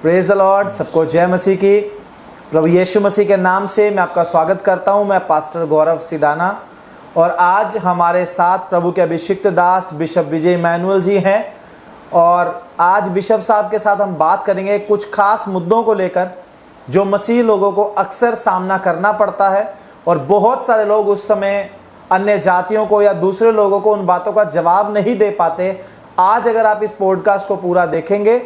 Praise the Lord. सबको जय मसीह की। प्रभु यीशु मसीह के नाम से मैं आपका स्वागत करता हूं। मैं पास्टर गौरव सिडाना और आज हमारे साथ प्रभु के अभिषिक्त दास बिशप विजय इमैनुअल जी हैं और आज बिशप साहब के साथ हम बात करेंगे कुछ खास मुद्दों को लेकर जो मसीह लोगों को अक्सर सामना करना पड़ता है और बहुत सारे लोग उस समय अन्य जातियों को या दूसरे लोगों को उन बातों का जवाब नहीं दे पाते। आज अगर आप इस पॉडकास्ट को पूरा देखेंगे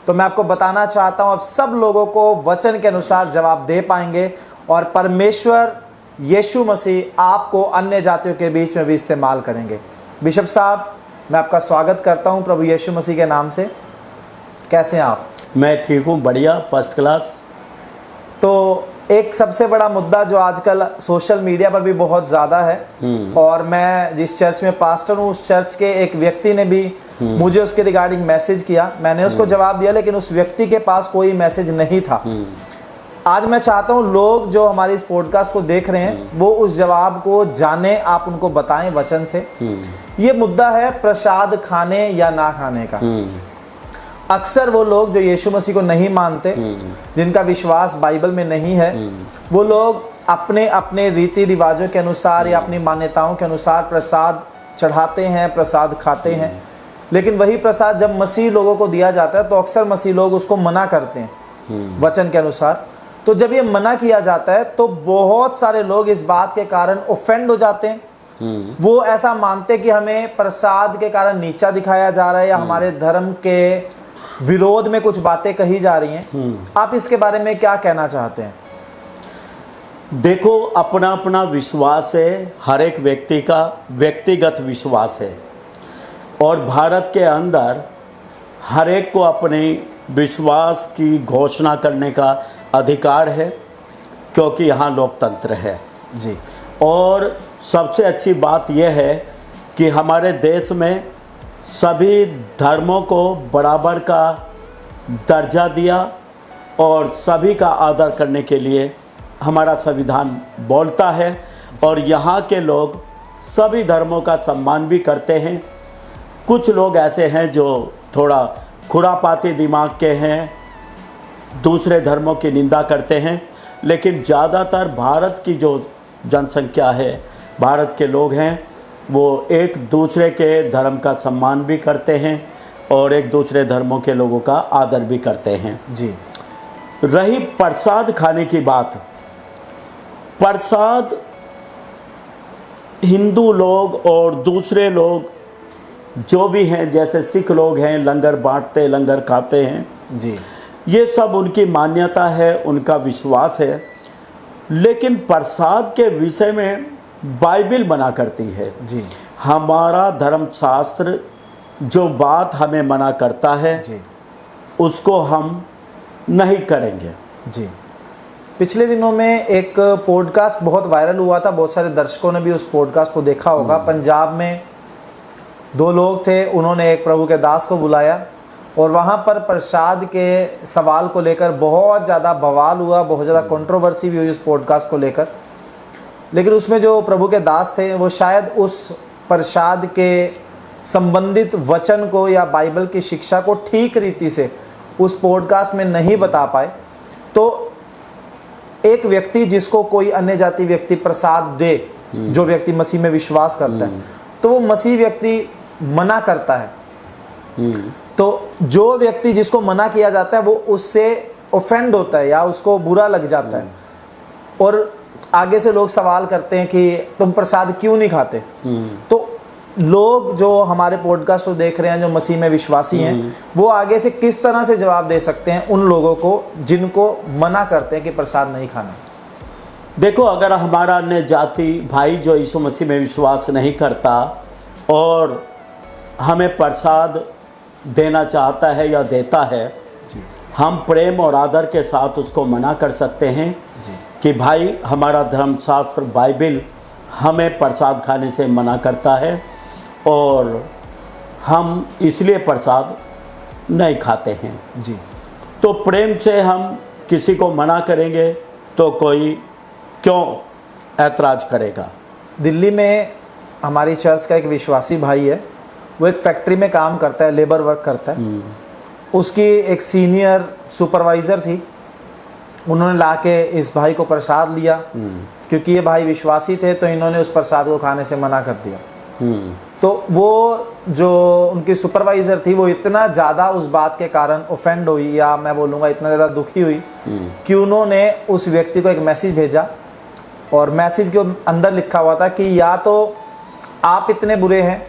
तो मैं आपको बताना चाहता हूं आप सब लोगों को वचन के अनुसार जवाब दे पाएंगे और परमेश्वर यीशु मसीह आपको अन्य जातियों के बीच में भी इस्तेमाल करेंगे। बिशप साहब, मैं आपका स्वागत करता हूं प्रभु यीशु मसीह के नाम से। कैसे हैं आप? मैं ठीक हूं, बढ़िया, फर्स्ट क्लास। तो एक सबसे बड़ा मुद्दा जो आजकल सोशल मीडिया पर भी बहुत ज़्यादा है और मैं जिस चर्च में पास्टर हूँ उस चर्च के एक व्यक्ति ने भी मुझे उसके रिगार्डिंग मैसेज किया। मैंने उसको जवाब दिया लेकिन उस व्यक्ति के पास कोई मैसेज नहीं था। आज मैं चाहता हूँ लोग जो हमारे इस पॉडकास्ट को देख रहे हैं वो उस जवाब को जाने, आप उनको बताएं वचन से। ये मुद्दा है प्रसाद खाने या ना खाने का। अक्सर वो लोग जो यीशु मसीह को नहीं मानते, जिनका विश्वास बाइबल में नहीं है, वो लोग अपने अपने रीति रिवाजों के अनुसार या अपनी मान्यताओं के अनुसार प्रसाद चढ़ाते हैं, प्रसाद खाते हैं। लेकिन वही प्रसाद जब मसीह लोगों को दिया जाता है तो अक्सर मसीह लोग उसको मना करते हैं वचन के अनुसार। तो जब ये मना किया जाता है तो बहुत सारे लोग इस बात के कारण ऑफेंड हो जाते हैं। वो ऐसा मानते हैं कि हमें प्रसाद के कारण नीचा दिखाया जा रहा है या हमारे धर्म के विरोध में कुछ बातें कही जा रही हैं। आप इसके बारे में क्या कहना चाहते हैं? देखो, अपना अपना विश्वास है, हर एक व्यक्ति का व्यक्तिगत विश्वास है और भारत के अंदर हर एक को अपने विश्वास की घोषणा करने का अधिकार है क्योंकि यहाँ लोकतंत्र है जी। और सबसे अच्छी बात यह है कि हमारे देश में सभी धर्मों को बराबर का दर्जा दिया और सभी का आदर करने के लिए हमारा संविधान बोलता है और यहाँ के लोग सभी धर्मों का सम्मान भी करते हैं। कुछ लोग ऐसे हैं जो थोड़ा खुरापाती दिमाग के हैं, दूसरे धर्मों की निंदा करते हैं, लेकिन ज़्यादातर भारत की जो जनसंख्या है, भारत के लोग हैं, वो एक दूसरे के धर्म का सम्मान भी करते हैं और एक दूसरे धर्मों के लोगों का आदर भी करते हैं जी। रही प्रसाद खाने की बात, प्रसाद हिंदू लोग और दूसरे लोग जो भी हैं, जैसे सिख लोग हैं, लंगर बांटते, लंगर खाते हैं जी। ये सब उनकी मान्यता है, उनका विश्वास है। लेकिन प्रसाद के विषय में बाइबल मना करती है जी। हमारा धर्मशास्त्र जो बात हमें मना करता है जी। उसको हम नहीं करेंगे जी। पिछले दिनों में एक पॉडकास्ट बहुत वायरल हुआ था, बहुत सारे दर्शकों ने भी उस पॉडकास्ट को देखा होगा। पंजाब में दो लोग थे, उन्होंने एक प्रभु के दास को बुलाया और वहाँ पर प्रसाद के सवाल को लेकर बहुत ज़्यादा बवाल हुआ, बहुत ज़्यादा कंट्रोवर्सी भी हुई उस पॉडकास्ट को लेकर। लेकिन उसमें जो प्रभु के दास थे वो शायद उस प्रसाद के संबंधित वचन को या बाइबल की शिक्षा को ठीक रीति से उस पॉडकास्ट में नहीं बता पाए। तो एक व्यक्ति जिसको कोई अन्य जाति व्यक्ति प्रसाद दे, जो व्यक्ति मसीह में विश्वास करता है, तो वो मसीह व्यक्ति मना करता है। तो जो व्यक्ति जिसको मना किया जाता है वो उससे ऑफेंड होता है या उसको बुरा लग जाता है और आगे से लोग सवाल करते हैं कि तुम प्रसाद क्यों नहीं खाते। तो लोग जो हमारे पॉडकास्ट को देख रहे हैं, जो मसीह में विश्वासी हैं, वो आगे से किस तरह से जवाब दे सकते हैं उन लोगों को जिनको मना करते हैं कि प्रसाद नहीं खाना? देखो, अगर हमारा अन्य जाति भाई जो यीशु मसीह में विश्वास नहीं करता और हमें प्रसाद देना चाहता है या देता है जी। हम प्रेम और आदर के साथ उसको मना कर सकते हैं जी। कि भाई हमारा धर्मशास्त्र बाइबल हमें प्रसाद खाने से मना करता है और हम इसलिए प्रसाद नहीं खाते हैं जी। तो प्रेम से हम किसी को मना करेंगे तो कोई क्यों ऐतराज़ करेगा। दिल्ली में हमारी चर्च का एक विश्वासी भाई है, वो एक फैक्ट्री में काम करता है, लेबर वर्क करता है उसकी एक सीनियर सुपरवाइज़र थी, उन्होंने लाके इस भाई को प्रसाद लिया। क्योंकि ये भाई विश्वासी थे तो इन्होंने उस प्रसाद को खाने से मना कर दिया। तो वो जो उनकी सुपरवाइज़र थी वो इतना ज़्यादा उस बात के कारण ऑफेंड हुई, या मैं बोलूँगा इतना ज़्यादा दुखी हुई कि उन्होंने उस व्यक्ति को एक मैसेज भेजा, और मैसेज के अंदर लिखा हुआ था कि या तो आप इतने बुरे हैं,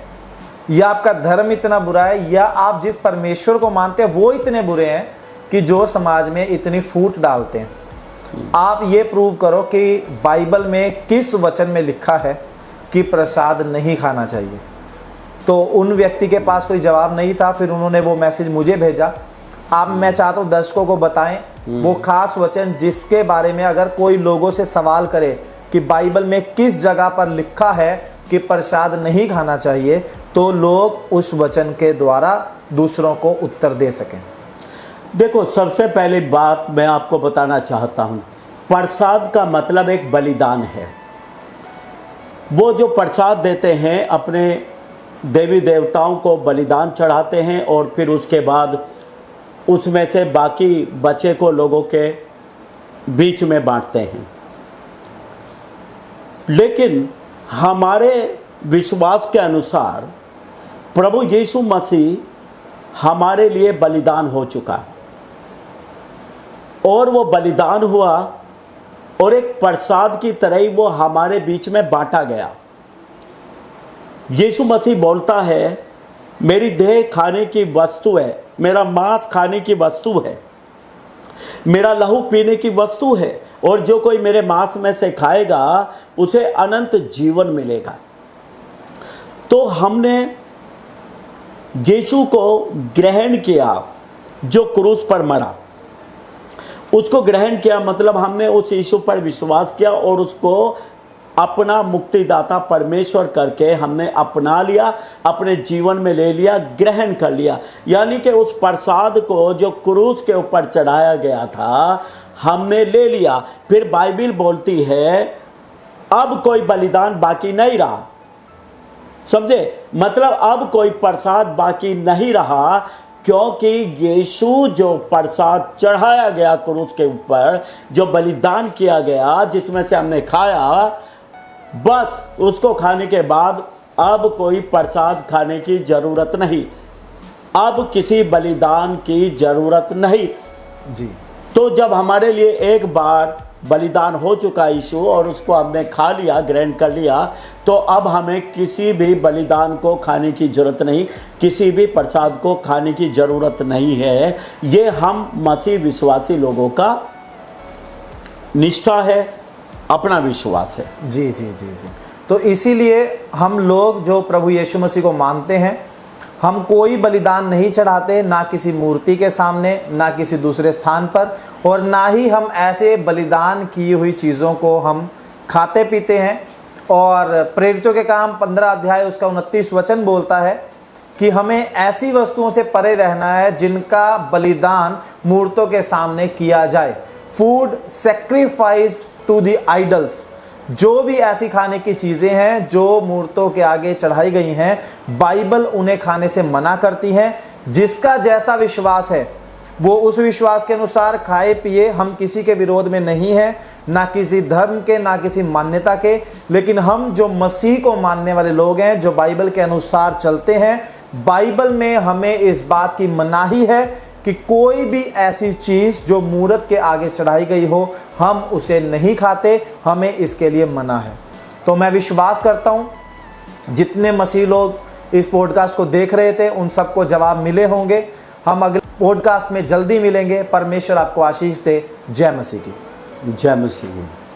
या आपका धर्म इतना बुरा है, या आप जिस परमेश्वर को मानते हैं वो इतने बुरे हैं कि जो समाज में इतनी फूट डालते हैं। आप ये प्रूव करो कि बाइबल में किस वचन में लिखा है कि प्रसाद नहीं खाना चाहिए। तो उन व्यक्ति के पास कोई जवाब नहीं था, फिर उन्होंने वो मैसेज मुझे भेजा। आप, मैं चाहता हूँ दर्शकों को बताएं वो खास वचन जिसके बारे में अगर कोई लोगों से सवाल करे कि बाइबल में किस जगह पर लिखा है कि प्रसाद नहीं खाना चाहिए, तो लोग उस वचन के द्वारा दूसरों को उत्तर दे सकें। देखो, सबसे पहली बात मैं आपको बताना चाहता हूँ, प्रसाद का मतलब एक बलिदान है। वो जो प्रसाद देते हैं अपने देवी देवताओं को बलिदान चढ़ाते हैं, और फिर उसके बाद उसमें से बाकी बचे को लोगों के बीच में बांटते हैं। लेकिन हमारे विश्वास के अनुसार प्रभु यीशु मसीह हमारे लिए बलिदान हो चुका, और वो बलिदान हुआ और एक प्रसाद की तरह ही वो हमारे बीच में बांटा गया। यीशु मसीह बोलता है, मेरी देह खाने की वस्तु है, मेरा मांस खाने की वस्तु है, मेरा लहू पीने की वस्तु है, और जो कोई मेरे मांस में से खाएगा उसे अनंत जीवन मिलेगा। तो हमने यीशु को ग्रहण किया जो क्रूस पर मरा, उसको ग्रहण किया, मतलब हमने उस यीशु पर विश्वास किया और उसको अपना मुक्तिदाता परमेश्वर करके हमने अपना लिया, अपने जीवन में ले लिया, ग्रहण कर लिया। यानी कि उस प्रसाद को जो क्रूस के ऊपर चढ़ाया गया था हमने ले लिया। फिर बाइबल बोलती है अब कोई बलिदान बाकी नहीं रहा, समझे? मतलब अब कोई प्रसाद बाकी नहीं रहा, क्योंकि यीशु जो प्रसाद चढ़ाया गया क्रूस के ऊपर, जो बलिदान किया गया, जिसमें से हमने खाया, बस उसको खाने के बाद अब कोई प्रसाद खाने की जरूरत नहीं, अब किसी बलिदान की जरूरत नहीं जी। तो जब हमारे लिए एक बार बलिदान हो चुका यीशु और उसको हमने खा लिया, ग्रहण कर लिया, तो अब हमें किसी भी बलिदान को खाने की जरूरत नहीं, किसी भी प्रसाद को खाने की जरूरत नहीं है। ये हम मसीह विश्वासी लोगों का निष्ठा है, अपना विश्वास है। जी जी जी जी। तो इसीलिए हम लोग जो प्रभु यीशु मसीह को मानते हैं, हम कोई बलिदान नहीं चढ़ाते, ना किसी मूर्ति के सामने, ना किसी दूसरे स्थान पर, और ना ही हम ऐसे बलिदान की हुई चीज़ों को हम खाते पीते हैं। और प्रेरितों के काम 15 अध्याय उसका 29 वचन बोलता है कि हमें ऐसी वस्तुओं से परे रहना है जिनका बलिदान मूर्तों के सामने किया जाए। Food sacrificed to the idols, जो भी ऐसी खाने की चीज़ें हैं जो मूर्तों के आगे चढ़ाई गई हैं, बाइबल उन्हें खाने से मना करती है। जिसका जैसा विश्वास है वो उस विश्वास के अनुसार खाए पिए। हम किसी के विरोध में नहीं हैं, ना किसी धर्म के, ना किसी मान्यता के, लेकिन हम जो मसीह को मानने वाले लोग हैं, जो बाइबल के अनुसार चलते हैं, बाइबल में हमें इस बात की मनाही है कि कोई भी ऐसी चीज़ जो मूर्त के आगे चढ़ाई गई हो हम उसे नहीं खाते, हमें इसके लिए मना है। तो मैं विश्वास करता हूँ जितने मसीह लोग इस पॉडकास्ट को देख रहे थे उन सबको जवाब मिले होंगे। हम अगले पॉडकास्ट में जल्दी मिलेंगे। परमेश्वर आपको आशीष दे। जय मसीह की। जय मसीह।